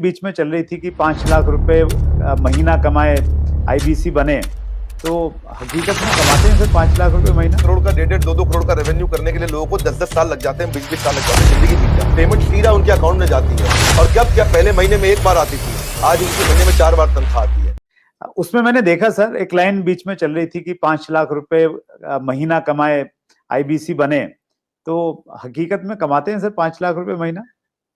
बीच में चल रही थी कि 5 लाख रुपए महीना कमाए, आईबीसी बने, तो हकीकत में कमाते हैं फिर 5 लाख रुपए महीना? करोड़ का 1.5 2-2 करोड़ का रेवेन्यू करने के लिए लोगों को 10-10 साल लग जाते हैं, 20-20 साल लग जाते हैं, जिंदगी बीत जाती है। पेमेंट सीधा उनके अकाउंट में जाती है। और कब क्या पहले महीने में एक बार आती थी, आज उनके महीने में 4 बार तनख्वाह आती है। उसमें मैंने देखा सर, एक लाइन बीच में चल रही थी कि 5 लाख रुपए महीना कमाए, आईबीसी बने, तो हकीकत में कमाते हैं सर 5 लाख रुपए महीना?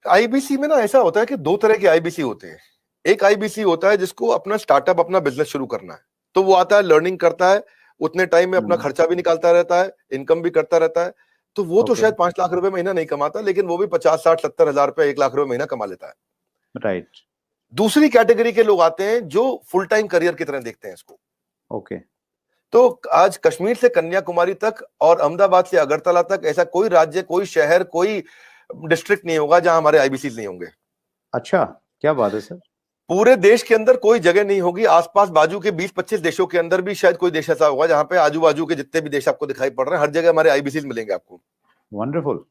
आईबीसी में ना ऐसा होता है कि 2 तरह के आईबीसी होते हैं। एक आईबीसी होता है जिसको अपना स्टार्टअप, अपना बिजनेस शुरू करना है, तो वो आता है, लर्निंग करता है, उतने टाइम में अपना खर्चा भी निकालता रहता है, इनकम भी करता रहता है, तो वो तो शायद 5 लाख रुपए महीना नहीं कमाता, लेकिन वो भी 50-60-70 हजार रुपए, 1 लाख रुपए महीना कमा लेता है। राइट। दूसरी कैटेगरी के लोग आते हैं जो फुल टाइम करियर की तरह देखते हैं इसको। ओके। तो आज कश्मीर से कन्याकुमारी तक और अहमदाबाद से अगरतला तक ऐसा कोई राज्य, कोई शहर, कोई डिस्ट्रिक्ट नहीं होगा जहां हमारे आईबीसी नहीं होंगे। अच्छा, क्या बात है सर। पूरे देश के अंदर कोई जगह नहीं होगी, आसपास बाजू के 20-25 देशों के अंदर भी शायद कोई देश ऐसा होगा जहां पे आजू बाजू के जितने भी देश आपको दिखाई पड़ रहे हैं, हर जगह हमारे आईबीसी मिलेंगे आपको। वंडरफुल।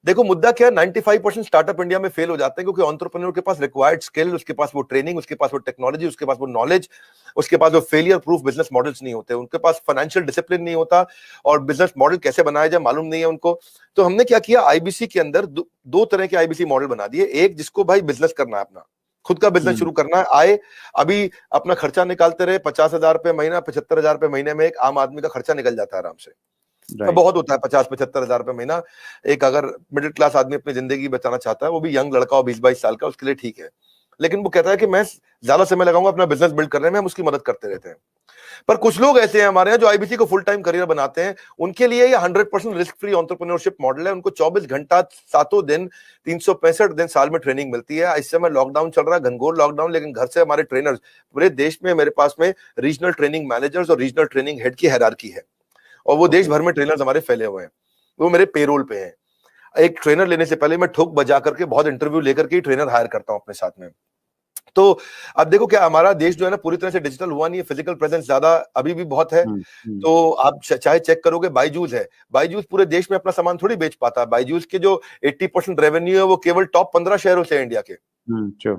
देखो मुद्दा क्या है, 95% स्टार्टअप इंडिया में फेल हो जाते हैं क्योंकि एंटरप्रेन्योर के पास रिक्वायर्ड स्किल, उसके पास वो ट्रेनिंग, उसके पास वो टेक्नोलॉजी, उसके पास वो नॉलेज, उसके पास वो फेलियर प्रूफ बिजनेस मॉडल्स नहीं होते, उनके पास फाइनेंशियल डिसिप्लिन नहीं होता और बिजनेस मॉडल कैसे बनाया जाए मालूम नहीं है उनको। तो हमने क्या किया, आईबीसी के अंदर दो तरह के आईबीसी मॉडल बना दिए। एक जिसको भाई बिजनेस करना है, अपना खुद का बिजनेस शुरू करना है, आए अभी अपना खर्चा निकालते रहे, 50,000 रुपए महीना, 75,000 रुपए महीने में एक आम आदमी का खर्चा निकल जाता है आराम से। तो बहुत होता है 50-75 हजार रुपए महीना। एक अगर मिडिल क्लास आदमी अपनी जिंदगी बचाना चाहता है, वो भी यंग लड़का हो 20-22 साल का, उसके लिए ठीक है। लेकिन वो कहता है कि मैं ज्यादा समय लगाऊंगा अपना बिजनेस बिल्ड करने में, हम उसकी मदद करते रहते हैं। पर कुछ लोग ऐसे हैं हमारे यहाँ जो आईबीसी को फुल टाइम करियर बनाते हैं, उनके लिए ये 100% रिस्क फ्री एंटरप्रेन्योरशिप मॉडल है। उनको 24 घंटा 7 दिन 365 दिन साल में ट्रेनिंग मिलती है। इस समय लॉकडाउन चल रहा है, घनघोर लॉकडाउन, लेकिन घर से हमारे ट्रेनर्स पूरे देश में, मेरे पास में रीजनल ट्रेनिंग मैनेजर्स और रीजनल ट्रेनिंग हेड की हायरार्की है और वो देश भर में ट्रेनर्स हमारे फैले हुए हैं, वो मेरे पेरोल पे हैं। एक ट्रेनर लेने से पहले मैं ठोक बजा करके बहुत इंटरव्यू लेकर के ट्रेनर हायर करता हूं अपने साथ में। तो अब देखो क्या हमारा देश जो है ना पूरी तरह से डिजिटल हुआ नहीं है, फिजिकल प्रेजेंस ज्यादा अभी भी बहुत है। तो आप चाहे चेक करोगे, बायजूस है, बायजूस पूरे देश में अपना सामान थोड़ी बेच पाता है। बायजूस के जो 80% रेवेन्यू है वो केवल टॉप 15 शहरों से है इंडिया के।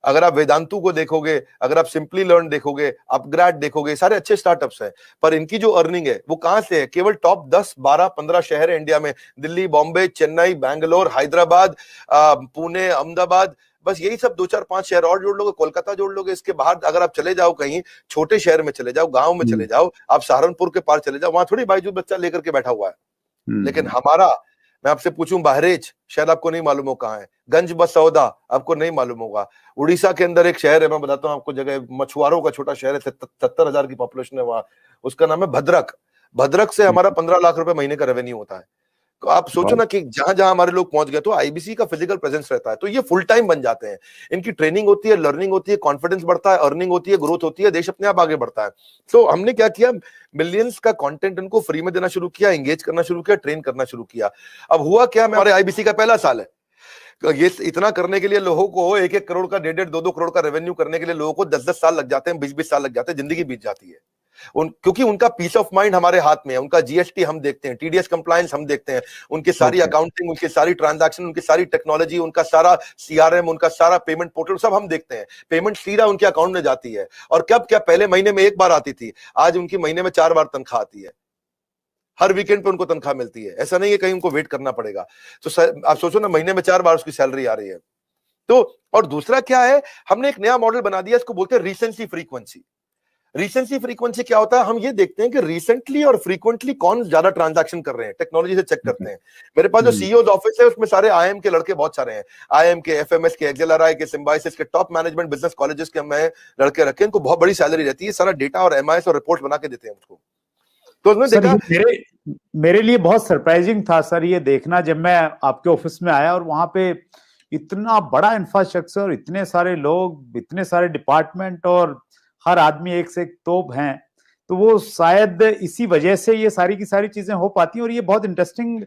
अगर आप वेदांतु को देखोगे, अगर आप सिंपली लर्न देखोगे, अपग्रेड देखोगे, सारे अच्छे स्टार्टअप्स हैं, पर इनकी जो अर्निंग है वो कहां से है, केवल टॉप 10, 12, 15 शहर है इंडिया में, दिल्ली, बॉम्बे, चेन्नई, बैंगलोर, हैदराबाद, पुणे, अहमदाबाद, बस यही सब 2-4-5 शहर और जोड़ लोगे, कोलकाता जोड़ लोगे। इसके बाहर अगर आप चले जाओ, कहीं छोटे शहर में चले जाओ, गांव में चले जाओ, आप सहारनपुर के पार चले जाओ, वहां थोड़ी बायजूस बच्चा लेकर के बैठा हुआ है। लेकिन हमारा, मैं आपसे पूछूं, बहरेच शायद आपको नहीं मालूम हो कहां है, गंज बसौदा आपको नहीं मालूम होगा, उड़ीसा के अंदर एक शहर है, मैं बताता हूं आपको जगह, मछुआरों का छोटा शहर है, 70,000 की पॉपुलेशन है वहां, उसका नाम है भद्रक। भद्रक से हमारा 15 लाख रुपए महीने का रेवेन्यू होता है। तो आप सोचो ना कि जहां जहां हमारे लोग पहुंच गए, तो आईबीसी का फिजिकल प्रेजेंस रहता है, तो ये फुल टाइम बन जाते हैं। इनकी ट्रेनिंग होती है, लर्निंग होती है, कॉन्फिडेंस बढ़ता है, अर्निंग होती है, ग्रोथ होती है, देश अपने आप आगे बढ़ता है। तो हमने क्या किया, मिलियंस का कंटेंट इनको फ्री में देना शुरू किया, एंगेज करना शुरू किया, ट्रेन करना शुरू किया। अब हुआ क्या, हमारे आईबीसी का पहला साल है, ये इतना करने के लिए लोगों को 1-1 करोड़ का, 1.5-1, 2-2 करोड़ का रेवेन्यू करने के लिए लोगों को 10-10 साल लग जाते हैं, 20-20 साल लग जाते हैं, जिंदगी बीत जाती है। क्योंकि उनका पीस ऑफ माइंड हमारे हाथ में है, उनका जीएसटी हम देखते हैं, टीडीएस कंप्लायंस हम देखते हैं, उनकी सारी अकाउंटिंग, उनकी सारी ट्रांजैक्शन, उनकी सारी टेक्नोलॉजी, उनका सारा सीआरएम, उनका सारा पेमेंट पोर्टल सब हम देखते हैं। पेमेंट सीधा उनके अकाउंट में जाती है और कब क्या पहले महीने में एक बार आती थी, आज उनकी महीने में 4 बार तनख्वाह आती है। हर वीकेंड पे उनको तनख्वाह मिलती है, ऐसा नहीं है कहीं उनको वेट करना पड़ेगा। तो आप सोचो ना, महीने में 4 बार उसकी सैलरी आ रही है। तो और दूसरा क्या है, हमने एक नया मॉडल बना दिया, इसको बोलते हैं रीसेंसी फ्रीक्वेंसी। रीसेंसी फ्रीक्वेंसी क्या होता है, हम ये देखते हैं कि रिसेंटली और फ्रीक्वेंटली कौन ज्यादा ट्रांजैक्शन कर रहे हैं, टेक्नोलॉजी से चेक करते हैं। मेरे पास जो सीईओ ऑफिस है उसमें सारे आईएम के लड़के बहुत सारे हैं, आईएम के, एफएमएस के, एक्सेलआरआई के, सिम्बायोसिस के, टॉप मैनेजमेंट बिजनेस कॉलेजेस के मैं लड़के रखे, इनको बहुत बड़ी सैलरी रहती है, सारा डेटा और एमआईएस और रिपोर्ट बना के देते हैं उसको। तो उसने देखा, मेरे लिए बहुत सरप्राइजिंग था सर ये देखना, जब मैं आपके ऑफिस में आया और वहां पे इतना बड़ा इंफ्रास्ट्रक्चर, इतने सारे लोग, इतने सारे डिपार्टमेंट और हर आदमी एक से एक तोप हैं, तो वो शायद इसी वजह से ये सारी की सारी चीजें हो पाती हैं। और ये बहुत इंटरेस्टिंग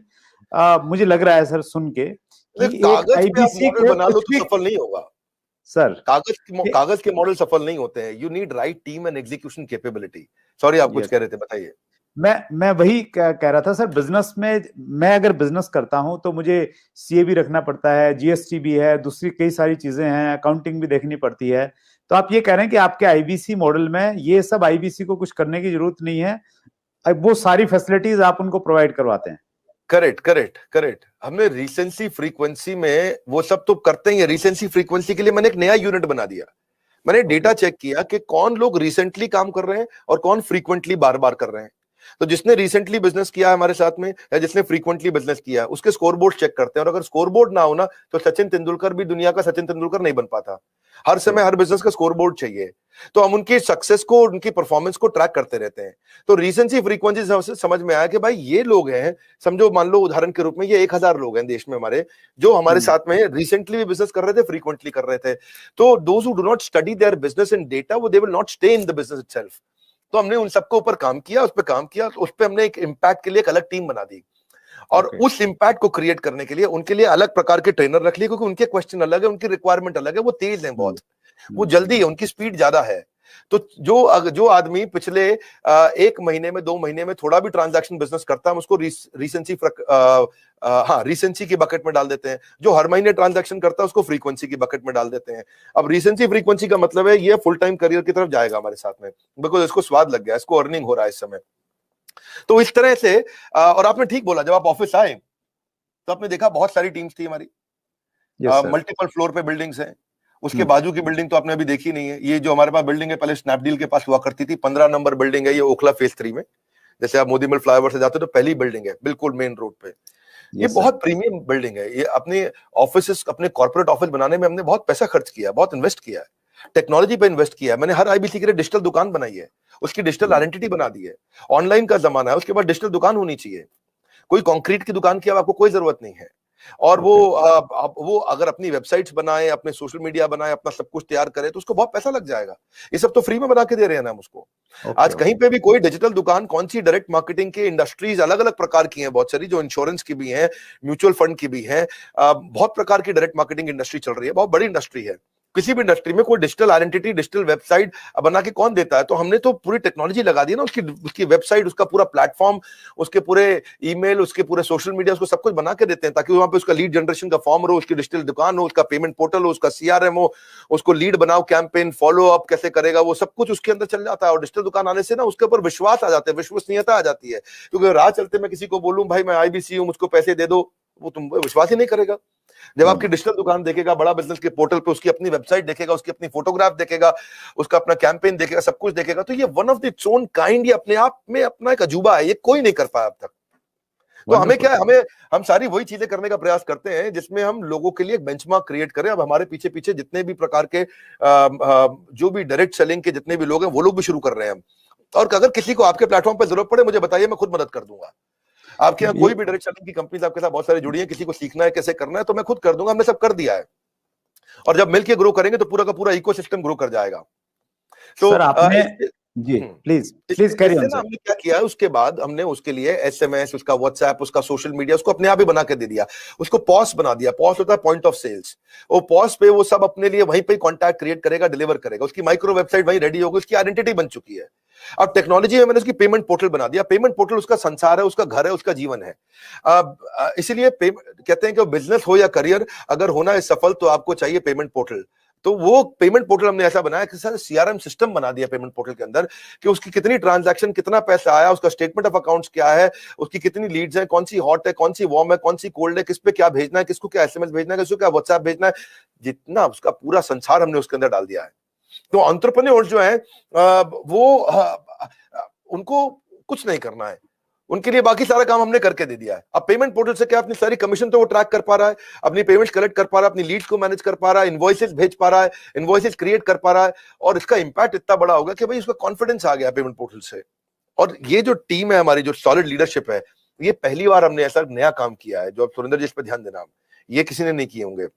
मुझे लग रहा है सर सुन के कि एक आईबीसी को बना लो तो सफल नहीं होगा सर, कागज के मॉडल सफल नहीं होते हैं। You need right team and execution capability. Sorry, आप कुछ कह रहे थे, बताइए। मैं वही कह रहा था सर, बिजनेस में मैं अगर बिजनेस करता हूं तो मुझे सीए भी रखना पड़ता है, जीएसटी भी है, दूसरी कई सारी चीजें हैं, अकाउंटिंग भी देखनी पड़ती है। तो आप ये कह रहे हैं कि आपके आईबीसी मॉडल में ये सब आईबीसी को कुछ करने की जरूरत नहीं है, वो सारी फैसिलिटीज आप उनको प्रोवाइड करवाते हैं? Correct correct correct. हमने रिसेंसी फ्रीक्वेंसी में वो सब तो करते ही है। रिसेंसी फ्रीक्वेंसी के लिए मैंने एक नया यूनिट बना दिया। मैंने डेटा चेक किया कि कौन लोग रिसेंटली काम कर रहे हैं और कौन फ्रीक्वेंटली बार बार कर रहे हैं। तो जिसने रिसेंटली बिजनेस किया है हमारे साथ में या जिसने फ्रीक्वेंटली बिजनेस किया है उसके स्कोरबोर्ड चेक करते हैं, और अगर स्कोरबोर्ड ना हो ना तो सचिन तेंदुलकर भी दुनिया का सचिन तेंदुलकर नहीं बन पाता। हर समय हर बिजनेस का स्कोरबोर्ड चाहिए। तो हम उनकी सक्सेस को, उनकी परफॉर्मेंस को ट्रैक करते रहते हैं। तो रिसेंसी फ्रीक्वेंसी से समझ में आया कि भाई ये लोग हैं, समझो मान लो उदाहरण के रूप में ये 1000 लोग हैं देश में हमारे, जो हमारे साथ में रिसेंटली भी बिजनेस कर रहे थे, फ्रीक्वेंटली कर रहे थे। तो those who do not study their business in data, वो they will not stay in the business itself. तो हमने उन सबके ऊपर काम किया, उस पर काम किया, तो उस पर हमने एक इम्पैक्ट के लिए एक अलग टीम बना दी, और उस इम्पैक्ट को क्रिएट करने के लिए उनके लिए अलग प्रकार के ट्रेनर रख लिए, क्योंकि उनके क्वेश्चन अलग है, उनकी रिक्वायरमेंट अलग है, वो तेज है बहुत, वो जल्दी है, उनकी स्पीड ज्यादा है। तो जो आदमी पिछले 1 महीने में 2 महीने में थोड़ा भी ट्रांजैक्शन बिजनेस करता है, हम उसको रिसेंसी की बकेट में डाल देते हैं। जो हर महीने ट्रांजैक्शन करता है उसको फ्रीक्वेंसी की बकेट में डाल देते हैं। अब रिसेंसी फ्रीक्वेंसी का मतलब है ये फुल टाइम करियर की तरफ जाएगा हमारे साथ में, बिकॉज इसको स्वाद लग गया, इसको अर्निंग हो रहा है इस समय। तो इस तरह से और आपने ठीक बोला, जब आप ऑफिस आए तो आपने देखा बहुत सारी टीम्स थी हमारी, मल्टीपल फ्लोर पे बिल्डिंग्स हैं। उसके बाजू की बिल्डिंग तो आपने अभी देखी नहीं है। ये जो हमारे पास बिल्डिंग है पहले स्नैपडील के पास हुआ करती थी, 15 नंबर बिल्डिंग है, ये ओखला फेज 3 में। जैसे आप मोदी मिल फ्लाईओवर से जाते हो तो पहली बिल्डिंग है बिल्कुल मेन रोड पे। ये बहुत प्रीमियम बिल्डिंग है। ये अपने ऑफिस, अपने कॉर्पोरेट ऑफिस बनाने में हमने बहुत पैसा खर्च किया, बहुत इन्वेस्ट किया है, टेक्नोलॉजी पे इन्वेस्ट किया है। मैंने हर आईबीसी के लिए डिजिटल दुकान बनाई है, उसकी डिजिटल आइडेंटिटी बना दी है। ऑनलाइन का जमाना है, उसके बाद डिजिटल दुकान होनी चाहिए। कोई कंक्रीट की दुकान की आपको कोई जरूरत नहीं है। और वो अगर अपनी वेबसाइट्स बनाए, अपने सोशल मीडिया बनाए, अपना सब कुछ तैयार करे तो उसको बहुत पैसा लग जाएगा। ये सब तो फ्री में बना के दे रहे हैं ना हम उसको। आज कहीं पे भी कोई डिजिटल दुकान, कौन सी डायरेक्ट मार्केटिंग की इंडस्ट्रीज अलग अलग प्रकार की हैं, बहुत सारी, जो इंश्योरेंस की भी हैं, म्यूचुअल फंड की भी हैं, बहुत प्रकार की डायरेक्ट मार्केटिंग इंडस्ट्री चल रही है, बहुत बड़ी इंडस्ट्री है। किसी भी इंडस्ट्री में कोई डिजिटल आइडेंटिटी, डिजिटल वेबसाइट बना के कौन देता है? तो हमने तो पूरी टेक्नोलॉजी लगा दी ना, उसकी वेबसाइट, उसका पूरा प्लेटफॉर्म, उसके पूरे ईमेल, उसके पूरे सोशल मीडिया, उसको सब कुछ बना के देते हैं, ताकि वहां पे उसका लीड जनरेशन का फॉर्म हो, उसकी डिजिटल दुकान हो, उसका पेमेंट पोर्टल हो, उसका सीआरएम हो, उसको लीड बनाओ, कैंपेन फॉलो अप कैसे करेगा, वो सब कुछ उसके अंदर चल जाता है। और डिजिटल दुकान आने से ना उसके ऊपर विश्वास आ जाता है, विश्वसनीयता आ जाती है। क्योंकि राह चलते मैं किसी को बोलूं भाई मैं आईबीसी हूं, मुझको पैसे दे दो, वो तुम विश्वास ही नहीं करेगा। जब आपकी डिजिटल दुकान देखेगा, बड़ा बिजनेस के पोर्टल पे उसकी अपनी वेबसाइट देखेगा, उसकी अपनी फोटोग्राफ देखेगा, उसका अपना कैंपेन देखेगा, सब कुछ देखेगा, तो ये one of the its own kind, ये अपने आप में अपना एक अजूबा है, ये कोई नहीं कर पाया अब तक। तो हमें क्या है, हम सारी वही चीजें करने का प्रयास करते हैं जिसमें हम लोगों के लिए एक बेंचमार्क क्रिएट करें। अब हमारे पीछे पीछे जितने भी प्रकार के जो भी डायरेक्ट सेलिंग के जितने भी लोग हैं वो लोग भी शुरू कर रहे हैं। और अगर किसी को आपके प्लेटफॉर्म पर जरूरत पड़े मुझे बताइए, मैं खुद मदद कर दूंगा। आपके यहाँ कोई भी डायरेक्ट सेलिंग की कंपनीज आपके साथ बहुत सारी जुड़ी है, किसी को सीखना है कैसे करना है तो मैं खुद कर दूंगा, हमने सब कर दिया है। और जब मिलकर ग्रो करेंगे तो पूरा का पूरा इकोसिस्टम ग्रो कर जाएगा। तो सर आपने जी प्लीज कैरी ऑन सर। हमने क्या किया, उसके बाद हमने उसके लिए एसएमएस, उसका व्हाट्सएप, उसका सोशल मीडिया, उसको अपने आप ही बना के दे दिया। उसको पॉस बना दिया। पॉस होता है पॉइंट ऑफ सेल्स। वो पॉस पे वो सब अपने लिए वहीं पे कॉन्टैक्ट क्रिएट करेगा, डिलीवर करेगा। उसकी माइक्रो वेबसाइट वहीं रेडी होगी, उसकी आइडेंटिटी बन चुकी है। अब टेक्नोलॉजी में मैंने उसकी पेमेंट पोर्टल बना दिया। पेमेंट पोर्टल उसका संसार है, उसका घर है, उसका जीवन है। इसीलिए कहते हैं कि बिजनेस हो या करियर, अगर होना है सफल तो आपको चाहिए पेमेंट पोर्टल। तो वो पेमेंट पोर्टल हमने ऐसा बनाया कि सर सीआरएम सिस्टम बना दिया पेमेंट पोर्टल के अंदर, कि उसकी कितनी ट्रांजैक्शन, कितना पैसा आया, उसका स्टेटमेंट ऑफ अकाउंट्स क्या है, उसकी कितनी लीड्स हैं, कौन सी हॉट है, कौन सी वार्म है, कौन सी कोल्ड है, किस पे क्या भेजना है, किसको क्या एसएमएस भेजना है, किसको क्या व्हाट्सएप भेजना है, जितना उसका पूरा संसार हमने उसके अंदर डाल दिया है। तो एंटरप्रेन्योर्स जो है उनको कुछ नहीं करना है, उनके लिए बाकी सारा काम हमने करके दे दिया है। अब पेमेंट पोर्टल से क्या, अपनी सारी कमीशन तो वो ट्रैक कर पा रहा है, अपनी पेमेंट्स कलेक्ट कर पा रहा है, अपनी लीड्स को मैनेज कर पा रहा है, इनवॉइसेस भेज पा रहा है, इनवॉइसेस क्रिएट कर पा रहा है। और इसका इंपैक्ट इतना बड़ा होगा कि भाई उसका कॉन्फिडेंस आ गया पेमेंट पोर्टल से। और ये जो टीम है हमारी, जो सॉलिड लीडरशिप है, ये पहली बार हमने ऐसा नया काम किया है। जो अब सुरेंद्र जी इस पर ध्यान देना, ये किसी ने नहीं किए होंगे।